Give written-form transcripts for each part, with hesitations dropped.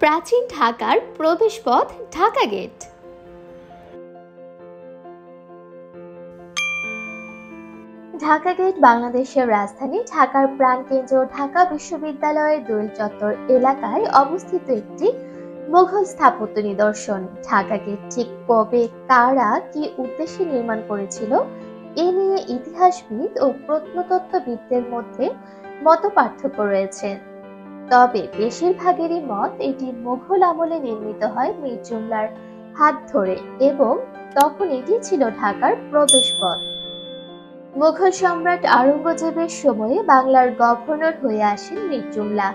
প্রাচীন ঢাকার প্রবেশপথ ঢাকা গেট। ঢাকা গেট বাংলাদেশের রাজধানী ঢাকার প্রাণকেন্দ্র ঢাকা বিশ্ববিদ্যালয়ের দোয়েল চত্বর এলাকায় অবস্থিত একটি মুঘল স্থাপত্য নিদর্শন। ঢাকা গেট ঠিক কবে, কারা, কি উদ্দেশ্যে নির্মাণ করেছিল এ নিয়ে ইতিহাসবিদ ও প্রত্নতত্ত্ববিদদের মধ্যে মতপার্থক্য রয়েছে। তবে বেশিরভাগেরই মত এটি মুঘল আমলে নির্মিত হয় মীর জুমলার হাত ধরে এবং তখন এটি ছিল ঢাকার প্রবেশপথ। মুঘল সম্রাট আওরঙ্গজেবের সময়ে বাংলার গভর্নর হয়ে আসেন মীর জুমলা।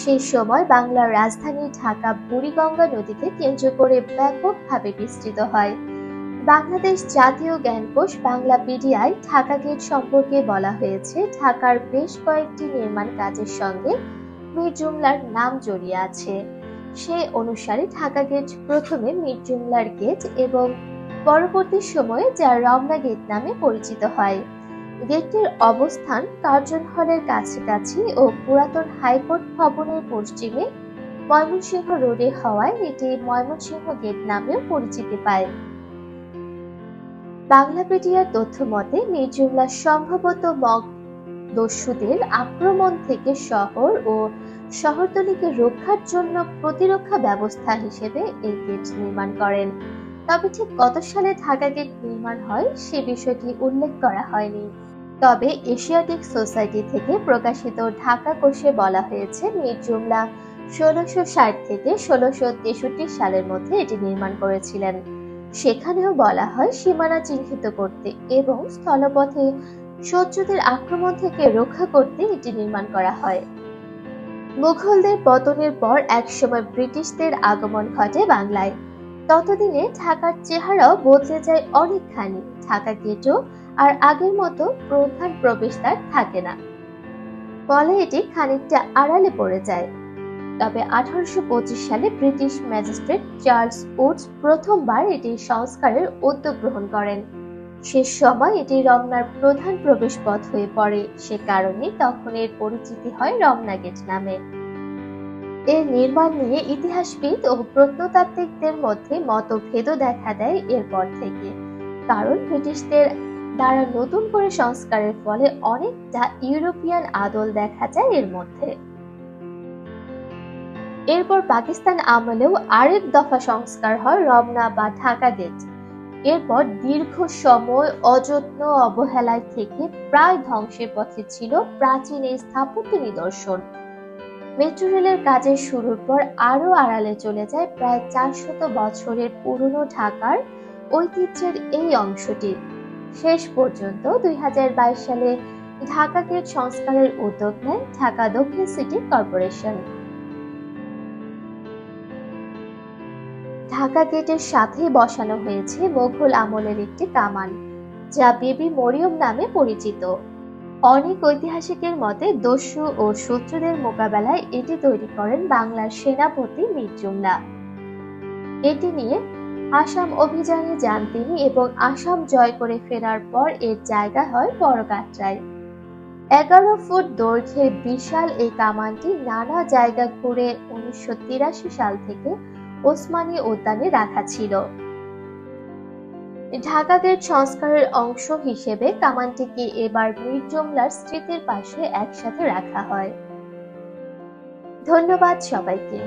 সেই সময় বাংলার রাজধানী ঢাকা বুড়িগঙ্গা নদীকে কেন্দ্র করে ব্যাপকভাবে বিস্তৃত হয়। বাংলাদেশ জাতীয় জ্ঞানকোষ বাংলাপিডিয়ায় ঢাকা গেট সম্পর্কে বলা হয়েছে, ঢাকার বেশ কয়েকটি নির্মাণ কাজের সঙ্গে মীর জুমলার নাম জড়িয়ে আছে। সে অনুসারে ঢাকা গেট প্রথমে মীর জুমলার গেট এবং পরবর্তী সময়ে যা রমনা গেট নামে পরিচিত হয়। গেটটির অবস্থান কার্জন হলের কাছাকাছি ও পুরাতন হাইকোর্ট ভবনের পশ্চিমে ময়মনসিংহ রোডে হওয়ায় এটি ময়মনসিংহ গেট নামেও পরিচিতি পায়। বাংলাপিডিয়ার তথ্য মতে মীর জুমলা সম্ভবত দস্যুদের আক্রমণ থেকে শহর ও শহরতলিকে রক্ষার জন্য প্রতিরক্ষা ব্যবস্থা হিসেবে এই গেট নির্মাণ করেন। তবে ঠিক কত সালে ঢাকা গেট নির্মাণ হয় সে বিষয়টি উল্লেখ করা হয়নি। তবে এশিয়াটিক সোসাইটি থেকে প্রকাশিত ঢাকা কোষে বলা হয়েছে মীর জুমলা 1660 থেকে 1663 সালের মধ্যে এটি নির্মাণ করেছিলেন। সেখানেও বলা হয় সীমানা চিহ্নিত করতে এবং স্থলপথে শত্রুদের আক্রমণ থেকে রক্ষা করতে এটি নির্মাণ করা হয়। মুঘলদের পতনের পর একসময় ব্রিটিশদের আগমন ঘটে বাংলায়। ততদিনে ঢাকার চেহারাও বদলে যায় অনেকখানি। ঢাকা গেটও আর আগের মতো প্রধান প্রবেশদ্বার থাকে না, ফলে এটি খানিকটা আড়ালে পড়ে যায়। তবে 1825 সালে ব্রিটিশ ম্যাজিস্ট্রেট চার্লস উডস প্রথমবার এটি সংস্কারের উদ্যোগ গ্রহণ করেন। সে সময় এটি রমনার প্রধান প্রবেশপথ হয়ে পড়ে। সে কারণে তখন এর পরিচিতি হয় রমনা গেট নামে। এর নির্মাণ নিয়ে ইতিহাসবিদ ও প্রত্নতাত্ত্বিকদের মধ্যে মতভেদও দেখা দেয় এরপর থেকে, কারণ ব্রিটিশদের দ্বারা নতুন করে সংস্কারের ফলে অনেকটা ইউরোপিয়ান আদল দেখা যায় এর মধ্যে। এরপর পাকিস্তান আমলেও আরেক দফা সংস্কার হয় রমনা বা ঢাকা গেট। এরপর দীর্ঘ সময় অযত্ন অবহেলায় থেকে প্রায় ধ্বংসের পথে ছিল প্রাচীন এই স্থাপত্য নিদর্শন। মেট্রো রেলের কাজের শুরুর পর আরো আড়ালে চলে যায় প্রায় 400 বছরের পুরনো ঢাকার ঐতিহ্যের এই অংশটি। শেষ পর্যন্ত 2022 সালে ঢাকা গেট সংস্কারের উদ্যোগ নেয় ঢাকা দক্ষিণ সিটি কর্পোরেশন। ঢাকা গেটের সাথেই বসানো হয়েছে মুঘল আমলের একটি কামান, যা বিবি মরিয়ম নামে পরিচিত। অনেক ঐতিহাসিকের মতে দস্যু ও শত্রুদের মোকাবেলায় এটি তৈরি করেন বাংলার সেনাপতি মীর জুমলা। এটি নিয়ে আসাম অভিযানে যান তিনি এবং আসাম জয় করে ফেরার পর এর জায়গা হয় বড়গাত্রায়। 11 ফুট দৈর্ঘ্যের বিশাল এই কামানটি নানা জায়গা ঘুরে 1983 সাল থেকে ওসমানী উদ্যানে রাখা ছিল। ঢাকা গেট সংস্কারের অংশ হিসেবে কামানটিকে এবার মীর জুমলার স্মৃতির পাশে একসাথে রাখা হয়। ধন্যবাদ সবাইকে।